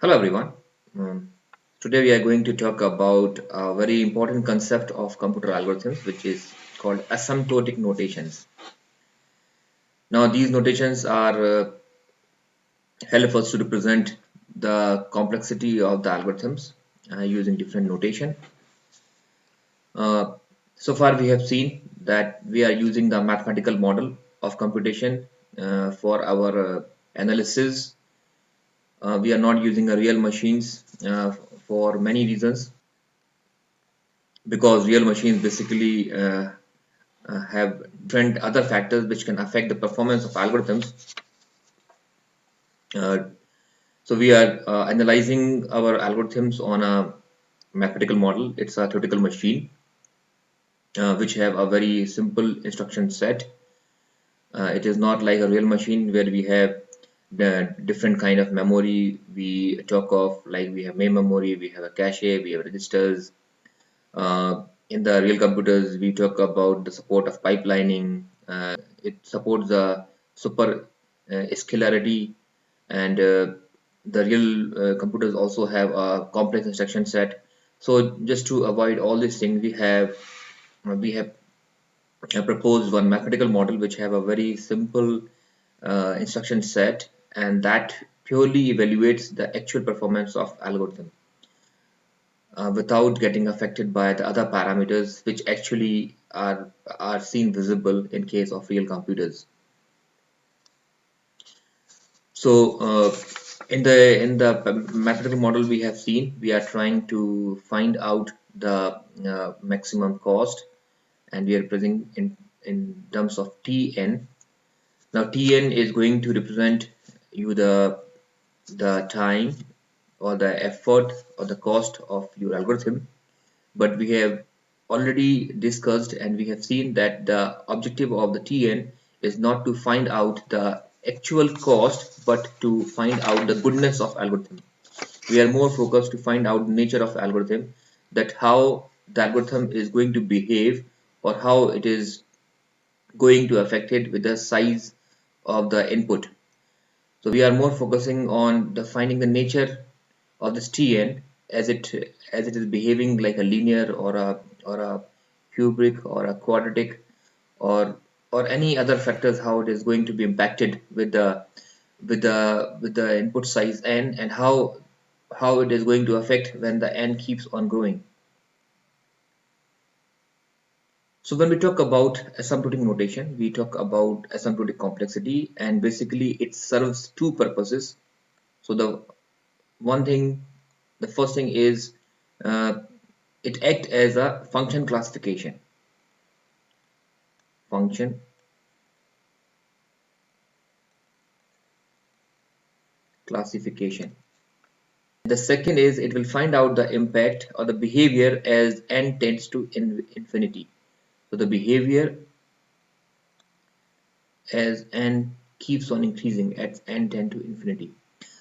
Hello everyone. Um, Today we are going to talk about a very important concept of computer algorithms, which is called asymptotic notations. Now these notations are help us to represent the complexity of the algorithms using different notation. Uh, so far we have seen that we are using the mathematical model of computation for our analysis. We are not using a real machines for many reasons, because real machines basically have different other factors which can affect the performance of algorithms. Uh, so we are analyzing our algorithms on a mathematical model. It's a theoretical machine which have a very simple instruction set. It is not like a real machine where we have the different kind of memory we talk of, like we have main memory, we have a cache, we have registers. In the real computers, we talk about the support of pipelining. It supports the super scalarity, and the real computers also have a complex instruction set. So just to avoid all these things, we have proposed one mathematical model which have a very simple instruction set, and that purely evaluates the actual performance of algorithm without getting affected by the other parameters which actually are seen visible in case of real computers. So in the mathematical model we have seen, we are trying to find out the maximum cost, and we are present in terms of Tn. Now Tn is going to represent you the time or the effort or the cost of your algorithm. But we have already discussed and we have seen that the objective of the TN is not to find out the actual cost, but to find out the goodness of algorithm. We are more focused to find out the nature of algorithm, that how the algorithm is going to behave, or how it is going to affect it with the size of the input. So we are more focusing on defining the nature of this Tn, as it is behaving like a linear or a cubic or a quadratic, or any other factors, how it is going to be impacted with the input size n, and how it is going to affect when the n keeps on growing. So when we talk about asymptotic notation, we talk about asymptotic complexity, and basically it serves two purposes. So the first thing is, uh, it acts as a function classification. Function classification. The second is, it will find out the impact or the behavior as n tends to infinity. So the behavior as n keeps on increasing as n tend to infinity.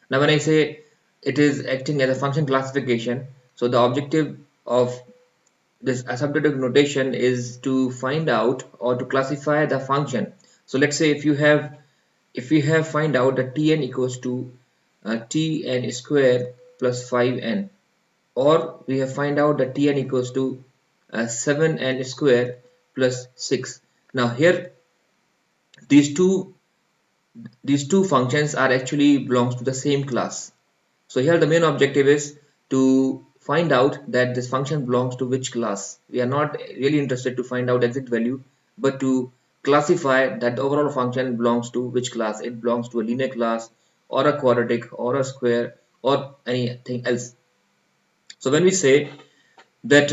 Now when I say it is acting as a function classification, so the objective of this asymptotic notation is to find out or to classify the function. So let's say if we have find out that Tn equals to Tn square plus 5n, or we have find out that Tn equals to 7n square plus 6. Now here these two these two functions are actually belongs to the same class. So here the main objective is to find out that this function belongs to which class. We are not really interested to find out exact value, but to classify that the overall function belongs to which class. It belongs to a linear class, or a quadratic, or a square, or anything else. So when we say that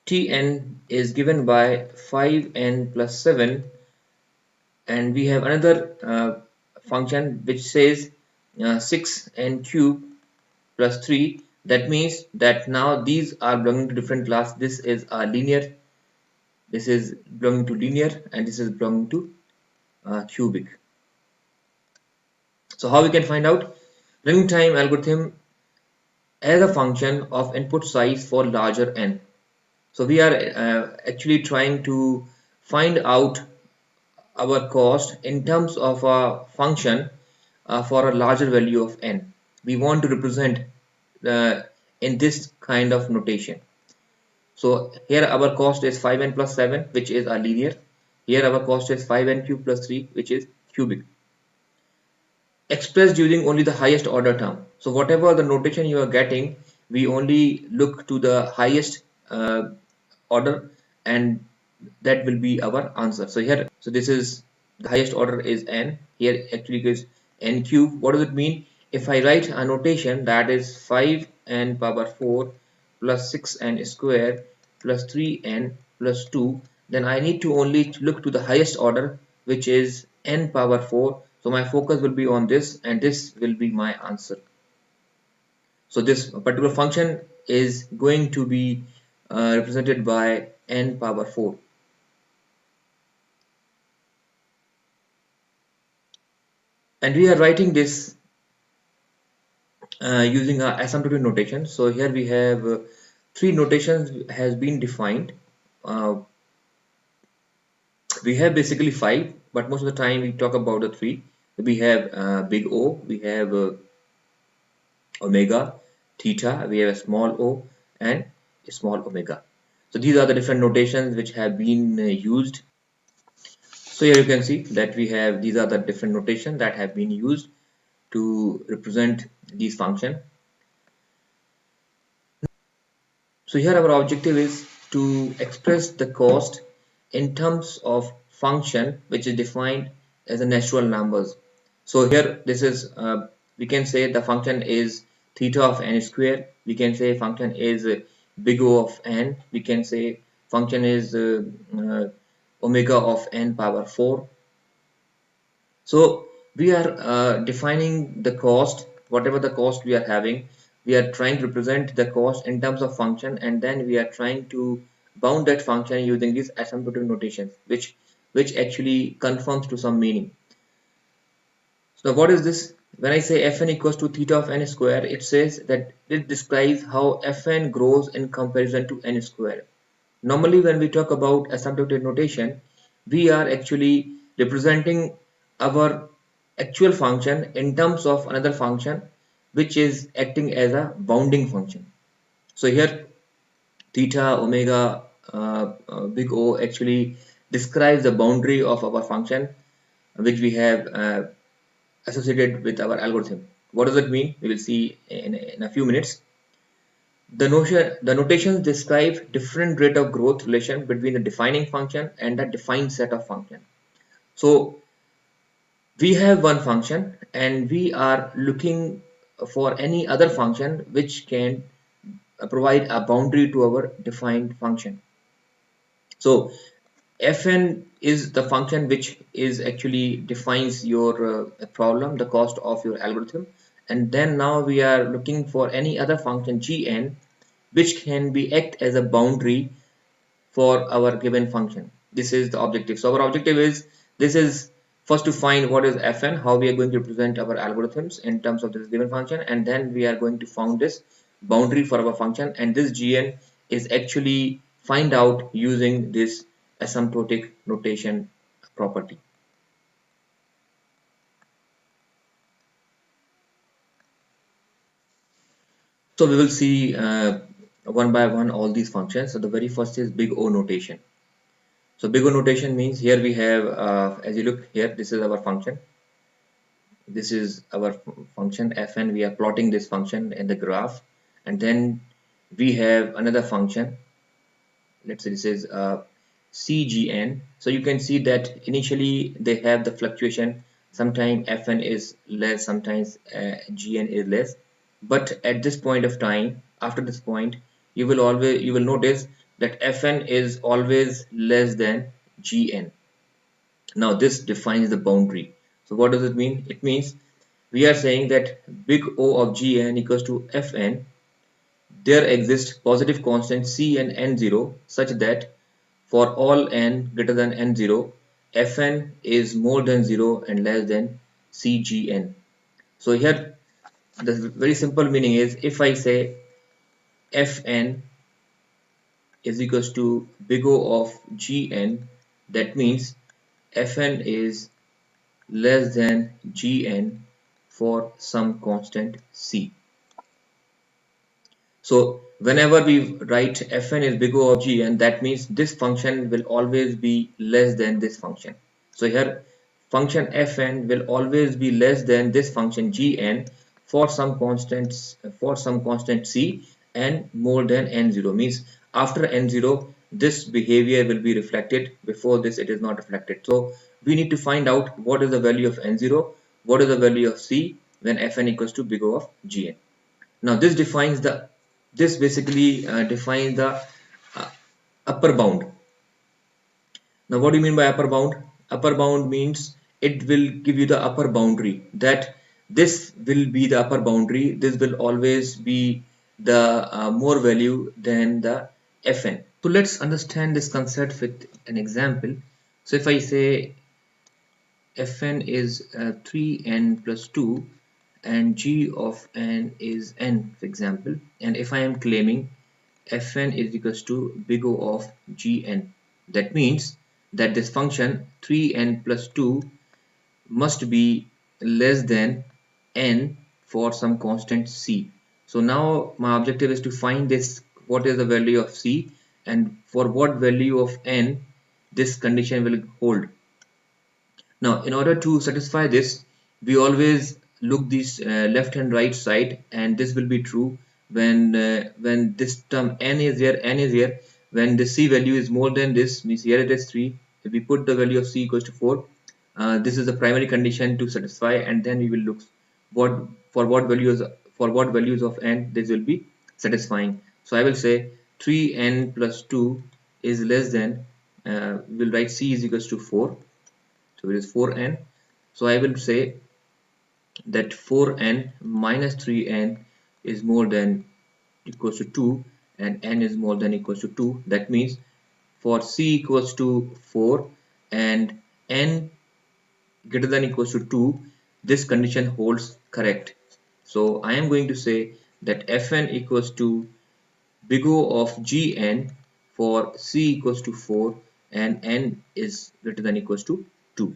Tn is given by 5n plus 7, and we have another function which says 6n cube plus 3, that means that now these are belonging to different class. This is a linear, this is belonging to linear, and this is belonging to cubic. So how we can find out? Running time algorithm as a function of input size for larger n. So we are actually trying to find out our cost in terms of a function for a larger value of n. We want to represent in this kind of notation. So here our cost is 5n plus 7, which is a linear. Here our cost is 5n cube plus 3, which is cubic, expressed using only the highest order term. So whatever the notation you are getting, we only look to the highest order, and that will be our answer. So here, so this is the highest order is n. Here actually is n cube. What does it mean? If I write a notation that is 5n power 4 plus 6n square plus 3n plus 2, then I need to only look to the highest order, which is n power 4. So my focus will be on this, and this will be my answer. So this particular function is going to be represented by n power 4. And we are writing this using our asymptotic notation. So here we have three notations has been defined. We have basically five, but most of the time we talk about the three. We have big O, we have omega, theta, we have a small o and a small omega. So these are the different notations which have been used. So here you can see that we have, these are the different notations that have been used to represent these functions. So here our objective is to express the cost in terms of function which is defined as a natural numbers. So here this is we can say the function is theta of n square. We can say function is big O of n. We can say function is omega of n power 4. So we are defining the cost, whatever the cost we are having. We are trying to represent the cost in terms of function, and then we are trying to bound that function using these asymptotic notations, which actually confirms to some meaning. So what is this? When I say fn equals to theta of n square, it says that it describes how fn grows in comparison to n square. Normally when we talk about asymptotic notation, we are actually representing our actual function in terms of another function which is acting as a bounding function. So here theta, omega, big O actually describes the boundary of our function which we have associated with our algorithm. What does it mean? We will see in a few minutes. The notations describe different rate of growth relation between the defining function and the defined set of function. So we have one function and we are looking for any other function which can provide a boundary to our defined function. So fn is the function which is actually defines your problem, the cost of your algorithm, and then now we are looking for any other function gn which can be act as a boundary for our given function. This is the objective. So our objective is, this is first to find what is fn, how we are going to represent our algorithms in terms of this given function, and then we are going to found this boundary for our function, and this gn is actually find out using this asymptotic notation property. So we will see one by one all these functions. So the very first is big O notation. So big O notation means here we have, as you look here, this is our function. This is our function fn. We are plotting this function in the graph, and then we have another function. Let's say this is cgn. So you can see that initially they have the fluctuation. Sometimes fn is less, sometimes gn is less. But at this point of time, after this point, you will notice that fn is always less than gn. Now this defines the boundary. So what does it mean? It means we are saying that big O of gn equals to fn. There exists positive constant c and n0 such that for all n greater than n0, fn is more than 0 and less than cgn. So here the very simple meaning is, if I say fn is equals to big O of gn, that means fn is less than gn for some constant c. So whenever we write fn is big O of gn, that means this function will always be less than this function. So here function fn will always be less than this function gn for some constant c and more than n0, means after n0 this behavior will be reflected, before this it is not reflected. So we need to find out what is the value of n0, what is the value of c when fn equals to big O of gn. Now this basically defines the uh, upper bound. Now what do you mean by upper bound? Upper bound means it will give you the upper boundary, that this will be the upper boundary, this will always be the more value than the fn. So let's understand this concept with an example. So if I say fn is 3n plus 2 and g of n is n, for example, and if I am claiming fn is equals to big O of gn, that means that this function 3n plus 2 must be less than n for some constant c. So now my objective is to find this, what is the value of c and for what value of n this condition will hold. Now, in order to satisfy this, we always look this left and right side, and this will be true when this term n is here, n is here. When the c value is more than this, means here it is 3. If we put the value of c equals to 4, this is the primary condition to satisfy, and then we will look what for what values of n this will be satisfying. So I will say 3n plus 2 is less than. We will write c is equals to 4. So it is 4n. So I will say that 4n minus 3n is more than equals to 2 and n is more than equals to 2. That means for c equals to 4 and n greater than equals to 2, this condition holds correct. So I am going to say that fn equals to big O of gn for c equals to 4 and n is greater than equals to 2.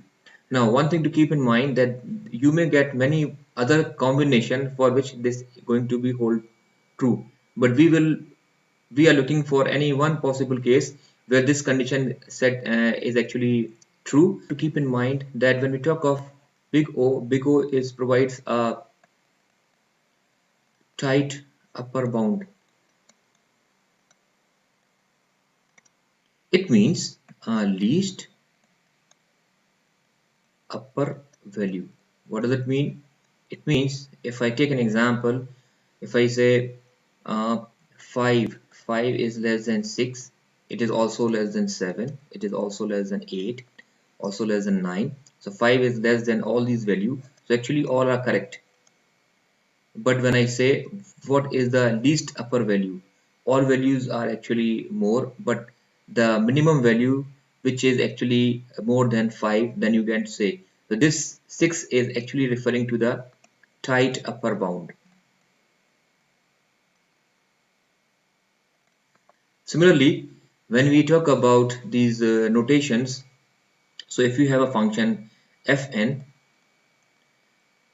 Now, one thing to keep in mind that you may get many other combination for which this is going to be hold true, but we are looking for any one possible case where this condition set is actually true. To keep in mind that when we talk of big O is provides a tight upper bound. It means least upper value. What does it mean? It means if I take an example, if I say 5 is less than 6, it is also less than 7, it is also less than 8, also less than 9. So 5 is less than all these values. So actually all are correct. But when I say what is the least upper value, all values are actually more, but the minimum value which is actually more than 5, then you can say. So this 6 is actually referring to the tight upper bound. Similarly, when we talk about these notations, so if you have a function fn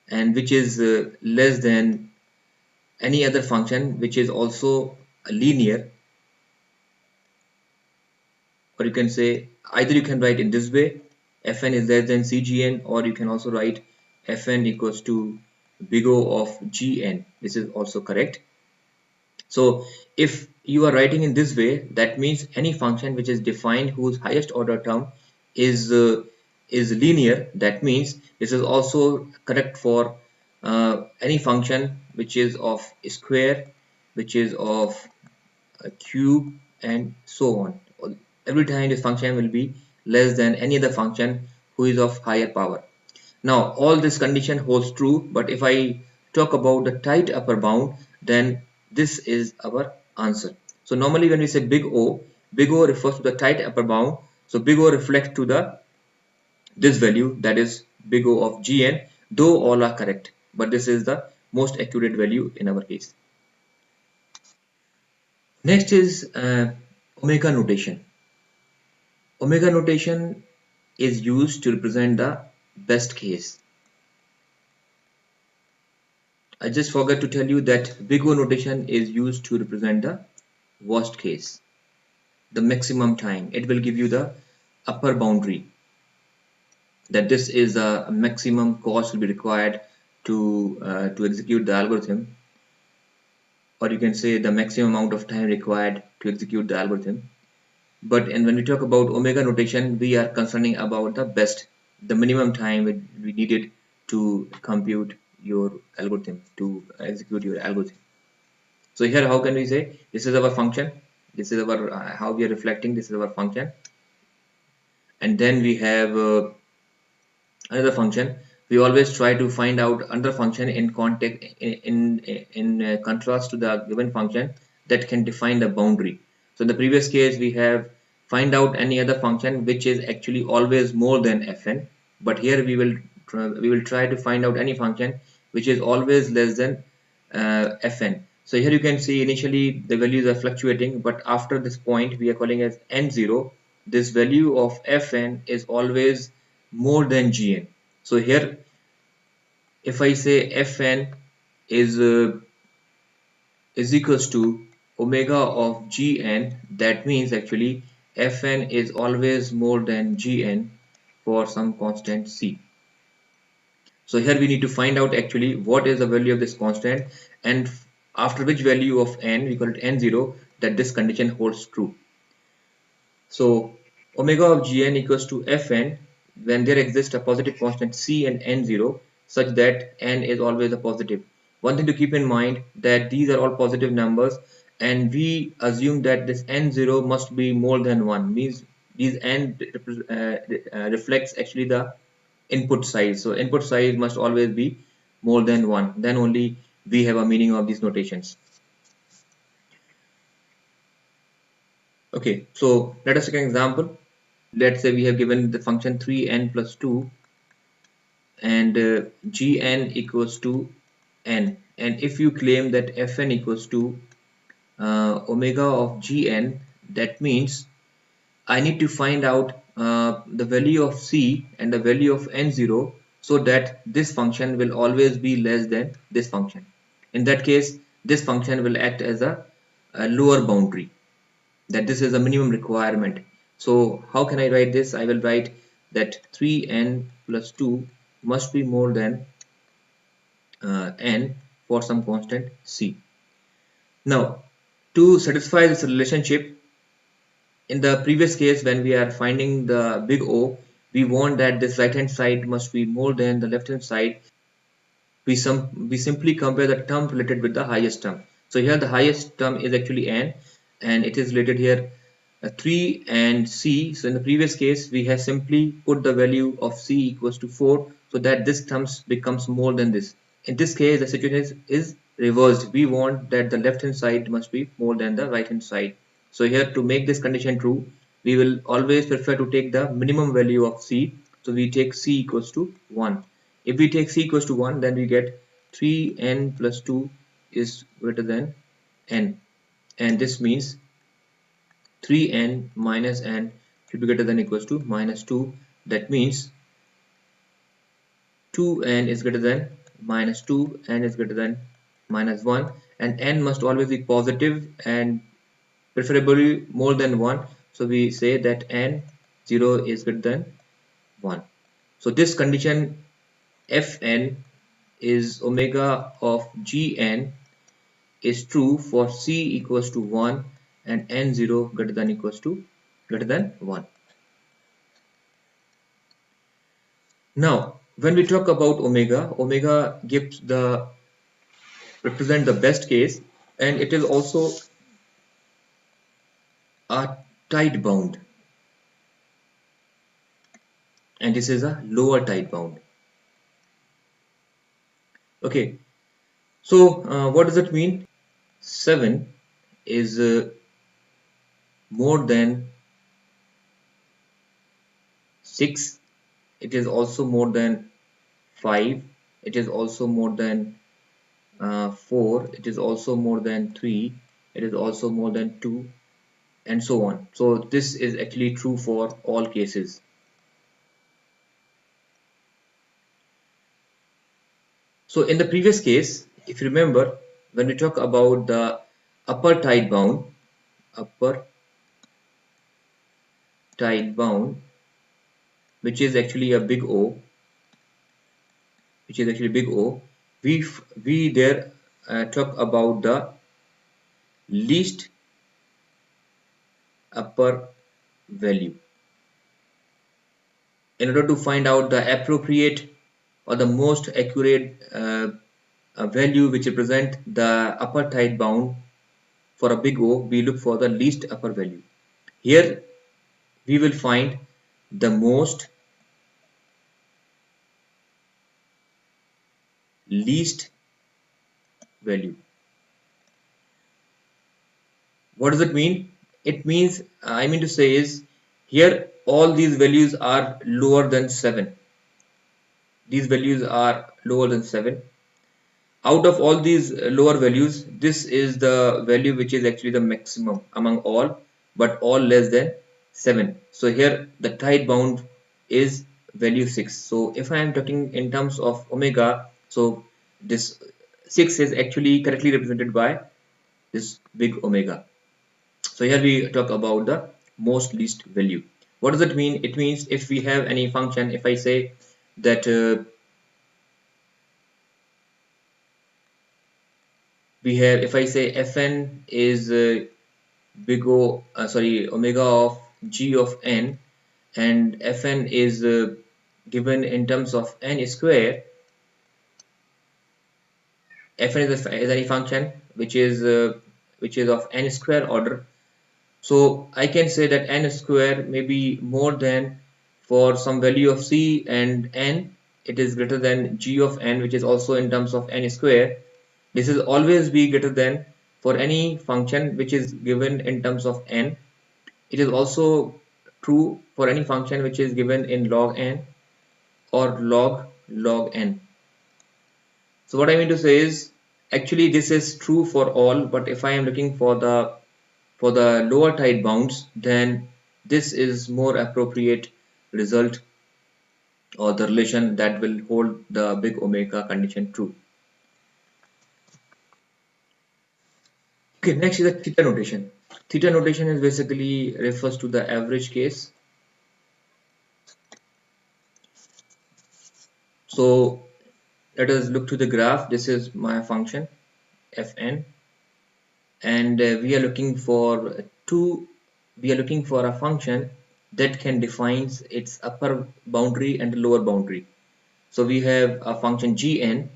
and which is less than any other function which is also linear, or you can say either you can write in this way, fn is less than cgn, or you can also write fn equals to big O of gn. This is also correct. So if you are writing in this way, that means any function which is defined whose highest order term is linear. That means this is also correct for any function which is of square, which is of a cube, and so on. Every time this function will be less than any other function who is of higher power. Now all this condition holds true, but if I talk about the tight upper bound, then this is our answer. So normally when we say big O refers to the tight upper bound. So big O reflects to the this value, that is big O of gn, though all are correct, but this is the most accurate value in our case. Next is omega notation. Omega notation is used to represent the best case. I just forgot to tell you that big O notation is used to represent the worst case, the maximum time. It will give you the upper boundary, that this is a maximum cost will be required to execute the algorithm, or you can say the maximum amount of time required to execute the algorithm. But and when we talk about omega notation, we are concerning about the best, the minimum time we needed to compute your algorithm, to execute your algorithm. So here, how can we say this is our function? This is our how we are reflecting. This is our function, and then we have another function. We always try to find out another function in context in contrast to the given function that can define the boundary. So in the previous case, we have find out any other function which is actually always more than fn, but here we will try to find out any function which is always less than fn. So here you can see initially the values are fluctuating, but after this point we are calling as n0. This value of fn is always more than gn. So here if I say fn is equals to omega of gn, that means actually fn is always more than gn for some constant c. So here we need to find out actually what is the value of this constant, and after which value of n, we call it n0, that this condition holds true. So omega of gn equals to fn when there exists a positive constant c and n0 such that n is always a positive. One thing to keep in mind that these are all positive numbers, and we assume that this n0 must be more than 1, means these n reflects actually the input size. So input size must always be more than 1, then only we have a meaning of these notations. Okay, so let us take an example. Let's say we have given the function 3n plus 2 and gn equals to n, and if you claim that fn equals to omega of gn, that means I need to find out the value of c and the value of n0 so that this function will always be less than this function. In that case, this function will act as a lower boundary, that this is a minimum requirement. So how can I write this? I will write that 3n plus 2 must be more than n for some constant c. Now, to satisfy this relationship, in the previous case when we are finding the big O, we want that this right hand side must be more than the left hand side. We simply compare the term related with the highest term. So here the highest term is actually n, and it is related here 3 and c. So in the previous case we have simply put the value of c equals to 4 so that this term becomes more than this. In this case the situation is reversed. We want that the left hand side must be more than the right hand side. So here, to make this condition true, we will always prefer to take the minimum value of c. So we take c equals to 1. If we take c equals to 1, then we get 3n plus 2 is greater than n, and this means 3n minus n should be greater than or equals to minus 2. That means 2n is greater than minus 2, n is greater than minus 1, and n must always be positive and preferably more than 1. So we say that n0 is greater than 1. So this condition fn is omega of gn is true for c equals to 1 and n0 greater than equals to greater than 1. Now when we talk about omega, omega gives the represent the best case, and it is also a tight bound, and this is a lower tight bound. Okay, so what does it mean? 7 is more than 6. It is also more than 5. It is also more than 4. It is also more than 3. It is also more than 2, and so on. So this is actually true for all cases. So in the previous case, if you remember, when we talk about the upper tide bound, upper tide bound, which is actually a big O, which is actually big O, we there talk about the least upper value. In order to find out the appropriate or the most accurate value which represent the upper tide bound for a big O, we look for the least upper value. Here we will find the most least value. What does it mean? It means, I mean to say is, here all these values are lower than 7. These values are lower than 7. Out of all these lower values, this is the value which is actually the maximum among all, but all less than 7. So here the tide bound is value 6. So if I am talking in terms of omega, so this 6 is actually correctly represented by this big omega. So here we talk about the most least value. What does it mean? It means if we have any function, if I say that we have, if I say fn is big O, sorry, omega of g of n, and fn is given in terms of n square. Fn is any function which is of n square order. So I can say that n square may be more than, for some value of c and n, it is greater than g of n, which is also in terms of n square. This is always be greater than for any function which is given in terms of n. It is also true for any function which is given in log n or log n. So what I mean to say is, actually this is true for all, but if I am looking for the lower tide bounds, then this is more appropriate result, or the relation that will hold the big omega condition true. Okay, next is the theta notation. Theta notation is basically refers to the average case. So let us look to the graph. This is my function fn, and we are looking for a function that can define its upper boundary and lower boundary. So we have a function gn.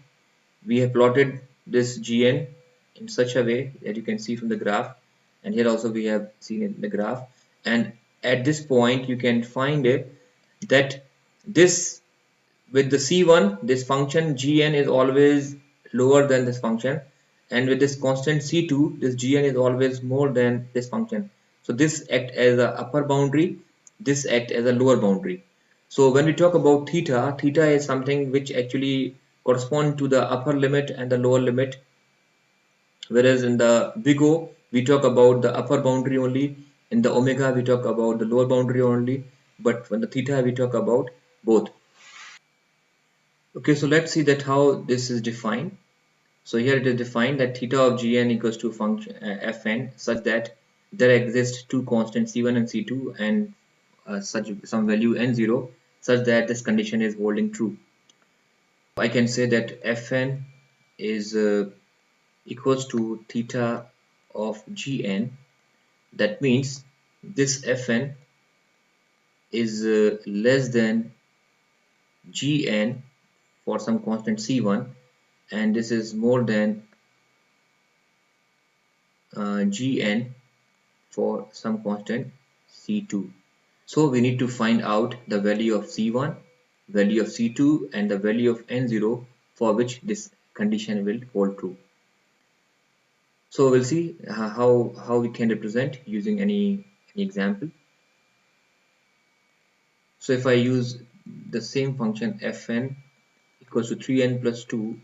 We have plotted this gn in such a way that you can see from the graph, and here also we have seen it in the graph. And at this point you can find it that this, with the c1, this function gn is always lower than this function, and with this constant c2, this gn is always more than this function. So this act as a upper boundary, this act as a lower boundary. So when we talk about theta, theta is something which actually correspond to the upper limit and the lower limit, whereas in the big O we talk about the upper boundary only, in the omega we talk about the lower boundary only, but when the theta we talk about both. Okay, so let's see that how this is defined. So here it is defined that theta of gn equals to function fn, such that there exist two constants c1 and c2, and such some value n0, such that this condition is holding true. I can say that fn is equals to theta of gn. That means this fn is less than gn for some constant c1, and this is more than gn for some constant c2. So we need to find out the value of c1, value of c2, and the value of n0 for which this condition will hold true. So we'll see how we can represent using any example. So if I use the same function fn equals to 3n plus 2,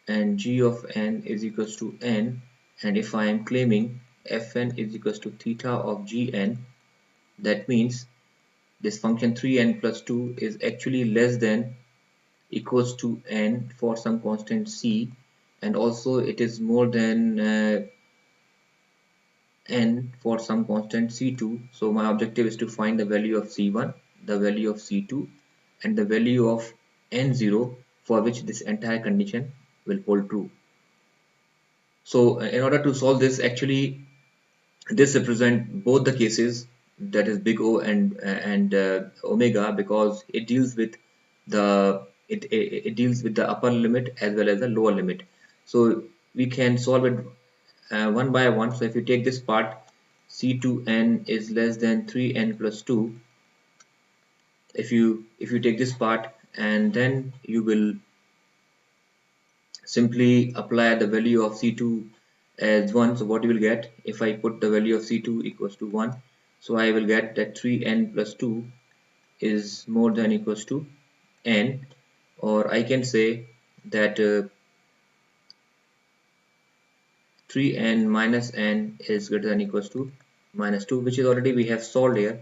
and g of n is equals to n, and if I am claiming fn is equals to theta of gn, that means this function 3n plus 2 is actually less than equals to n for some constant c, and also it is more than n for some constant C2. So my objective is to find the value of C1, the value of C2, and the value of n0 for which this entire condition will hold true. So in order to solve this, actually this represent both the cases, that is big O and omega, because it deals with it deals with the upper limit as well as the lower limit. So we can solve it one by one. So if you take this part, C2n is less than 3n plus 2. If you take this part and then you will simply apply the value of C2 as 1. So what you will get if I put the value of C2 equals to 1, so I will get that 3n plus 2 is more than equals to n, or I can say that 3n minus n is greater than equals to minus 2, which is already we have solved here.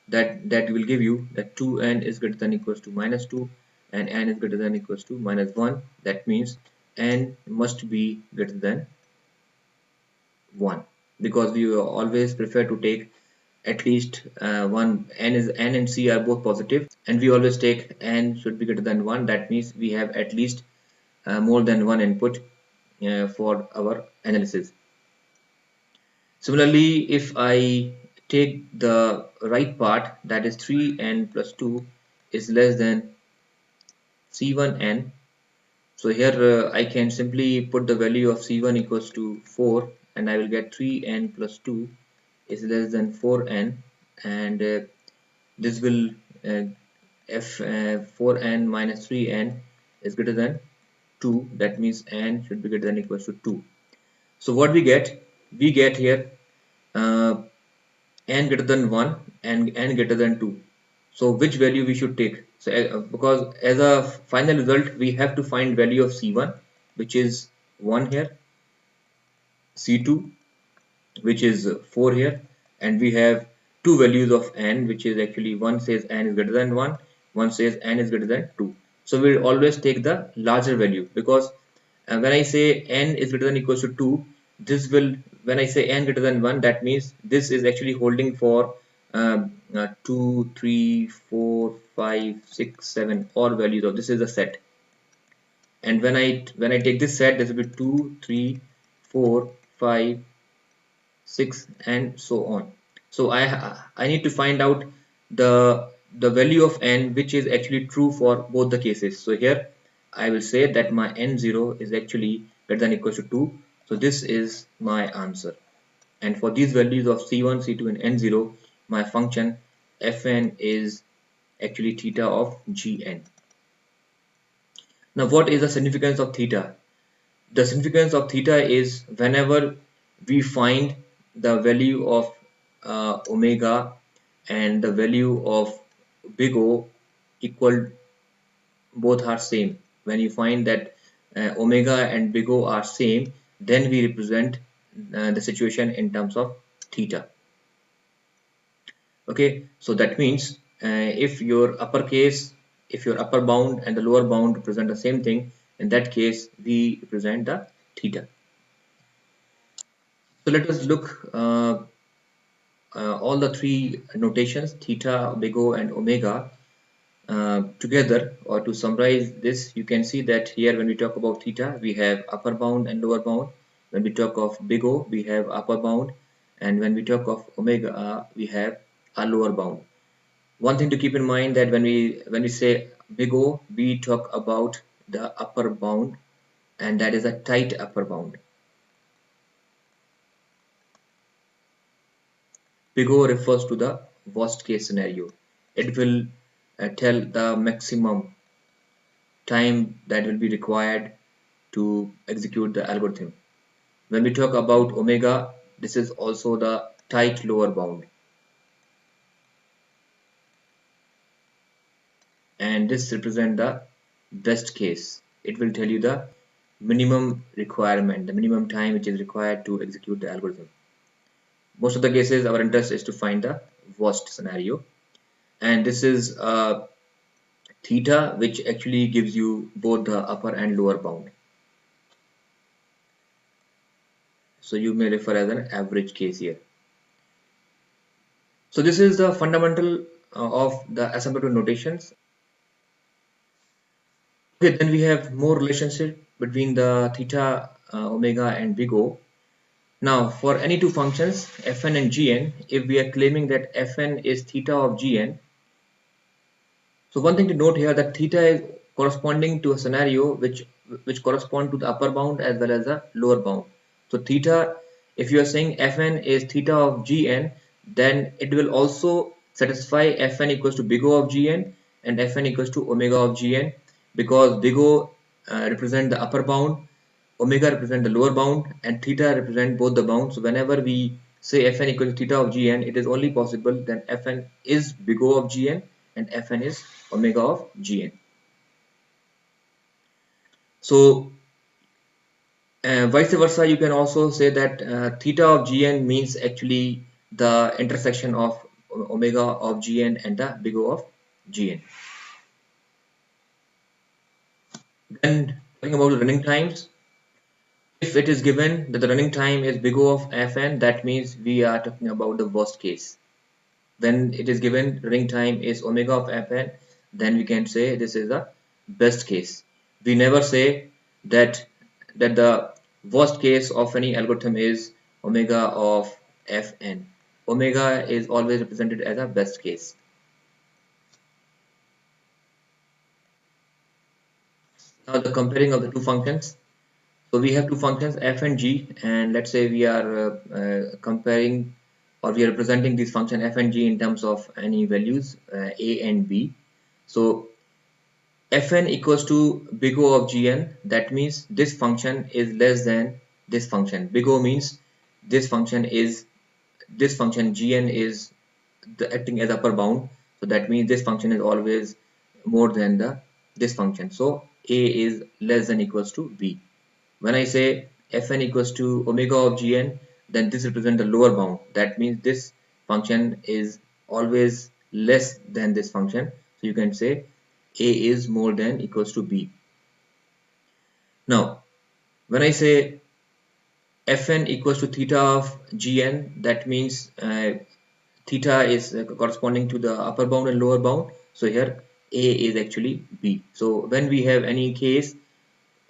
That will give you that 2n is greater than equals to minus 2 and n is greater than equals to minus 1. That means n must be greater than 1, because we always prefer to take at least one. N and C are both positive, and we always take n should be greater than 1. That means we have at least more than one input for our analysis. Similarly, if I take the right part, that is 3n plus 2 is less than C1n. So here I can simply put the value of C1 equals to 4, and I will get 3n plus 2 is less than 4n, and this will f 4n minus 3n is greater than 2. That means n should be greater than equals to 2. So what we get here uh, n greater than 1 and n greater than 2. So which value we should take? So because as a final result we have to find value of C1, which is 1 here, C2, which is 4 here, and we have two values of n, which is actually one says n is greater than 1, one says n is greater than 2. So we'll always take the larger value, because when I say n is greater than equals to 2, this will, when I say n greater than 1, that means this is actually holding for 2, 3, 4, 5, 6, 7, all values of this is a set. And when I take this set, this will be 2, 3, 4, 5, 6, and so on. So I need to find out the value of n which is actually true for both the cases. So here I will say that my n0 is actually greater than equals to 2. So this is my answer. And for these values of c1, c2, and n0, my function fn is actually theta of gn. Now what is the significance of theta? The significance of theta is whenever we find the value of omega and the value of big O equal, both are same. When you find that omega and big O are same, then we represent the situation in terms of theta. Okay, so that means if your upper bound and the lower bound represent the same thing, in that case we represent the theta. So let us look all the three notations, theta, big O, and omega together. Or to summarize this, you can see that here when we talk about theta, we have upper bound and lower bound. When we talk of big O, we have upper bound, and when we talk of omega, we have a lower bound. One thing to keep in mind that when we say big O, we talk about the upper bound, and that is a tight upper bound. Big O refers to the worst case scenario. It will tell the maximum time that will be required to execute the algorithm. When we talk about omega, this is also the tight lower bound, and this represents the best case. It will tell you the minimum requirement, the minimum time which is required to execute the algorithm. Most of the cases our interest is to find the worst scenario, and this is theta, which actually gives you both the upper and lower bound. so you may refer as an average case here. So this is the fundamental of the asymptotic notations. Okay, then we have more relationship between the theta, omega and big O. Now for any two functions fn and gn, if we are claiming that fn is theta of gn, so one thing to note here that theta is corresponding to a scenario which correspond to the upper bound as well as the lower bound. So theta, if you are saying fn is theta of gn, then it will also satisfy fn equals to big O of gn and fn equals to omega of gn, because big O represent the upper bound, omega represent the lower bound, and theta represent both the bounds. So whenever we say fn equals to theta of gn, it is only possible then fn is big O of gn and fn is omega of gn. So vice versa, you can also say that theta of gn means actually the intersection of omega of gn and the big O of gn. Then talking about the running times, if it is given that the running time is big O of fn, that means we are talking about the worst case. When it is given running time is omega of fn, then we can say this is the best case. We never say that the worst case of any algorithm is omega of fn. Omega is always represented as a best case. Now the comparing of the two functions. So we have two functions f and g, and let's say we are comparing, or we are representing this function f and g in terms of any values a and b. So fn equals to big O of gn, that means this function is less than this function. Big O means this function gn is acting as upper bound, so that means this function is always more than this function. So a is less than equals to b. When I say fn equals to omega of gn, then this represents the lower bound. That means this function is always less than this function. So you can say a is more than equals to b. Now, when I say fn equals to theta of gn, that means theta is corresponding to the upper bound and lower bound. So here a is actually b. So when we have any case,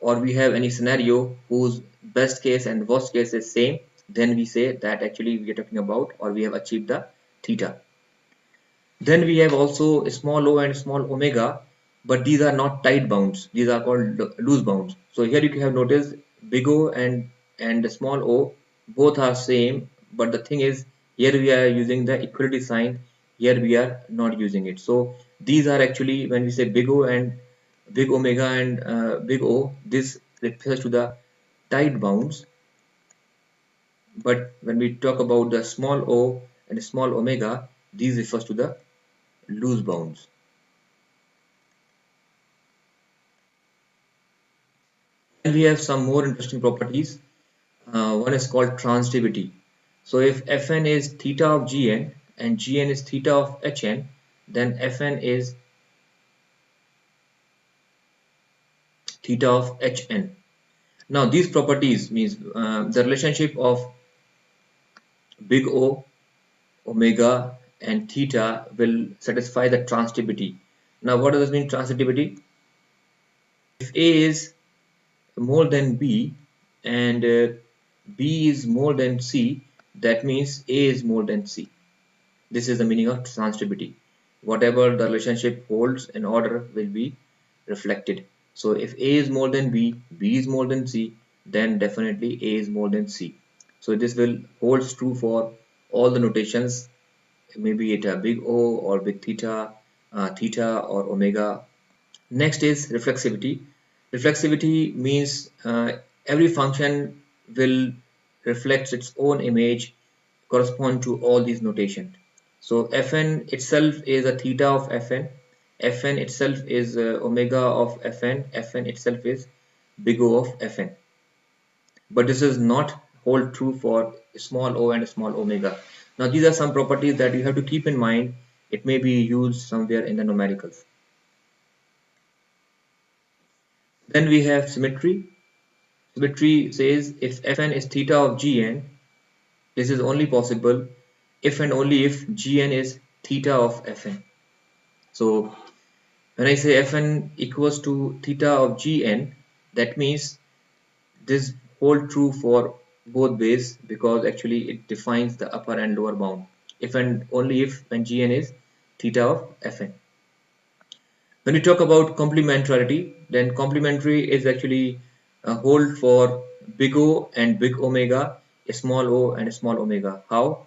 or we have any scenario whose best case and worst case is same, then we say that actually we are talking about, or we have achieved the theta. Then we have also small o and small omega, but these are not tight bounds. These are called loose bounds. So here you can have noticed big O and small o both are same, but the thing is here we are using the equality sign. Here we are not using it. So these are actually, when we say big O and big omega and big O, this refers to the tight bounds. But when we talk about the small o and small omega, these refers to the loose bounds. And we have some more interesting properties. One is called transitivity. So if fn is theta of gn and gn is theta of hn, then fn is theta of hn. Now these properties means the relationship of big O, omega and theta will satisfy the transitivity. Now what does this mean, transitivity? If A is more than B and B is more than C, that means A is more than C. This is the meaning of transitivity. Whatever the relationship holds in order will be reflected. So if A is more than B, B is more than C, then definitely A is more than C. So this will holds true for all the notations, maybe it a big O or big theta, theta or omega. Next is reflexivity. Reflexivity means every function will reflect its own image correspond to all these notation. So fn itself is a theta of fn, fn itself is omega of fn, fn itself is big O of fn. But this is not hold true for small o and small omega. Now these are some properties that you have to keep in mind. It may be used somewhere in the numericals. Then we have symmetry. Symmetry says if Fn is theta of Gn, this is only possible if and only if Gn is theta of Fn. So when I say Fn equals to theta of Gn, that means this hold true for both ways, because actually it defines the upper and lower bound if and only if when Gn is theta of Fn. When we talk about complementarity, then complementary is actually a hold for big O and big omega, a small o and a small omega. How?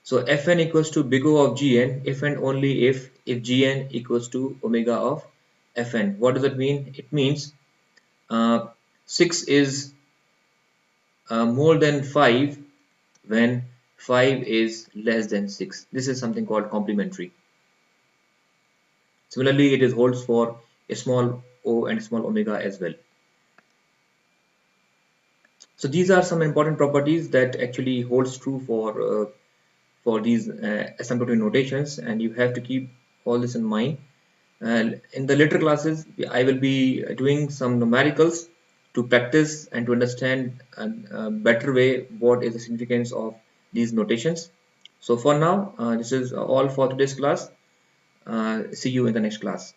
So Fn equals to big O of Gn if and only if Gn equals to omega of Fn. What does that mean? It means uh, 6 is more than 5 when 5 is less than 6. This is something called complementary. Similarly, it is holds for a small o and small omega as well. So these are some important properties that actually holds true for these asymptotic notations, and you have to keep all this in mind. In the later classes, I will be doing some numericals to practice and to understand a better way what is the significance of these notations. So for now, this is all for today's class. See you in the next class.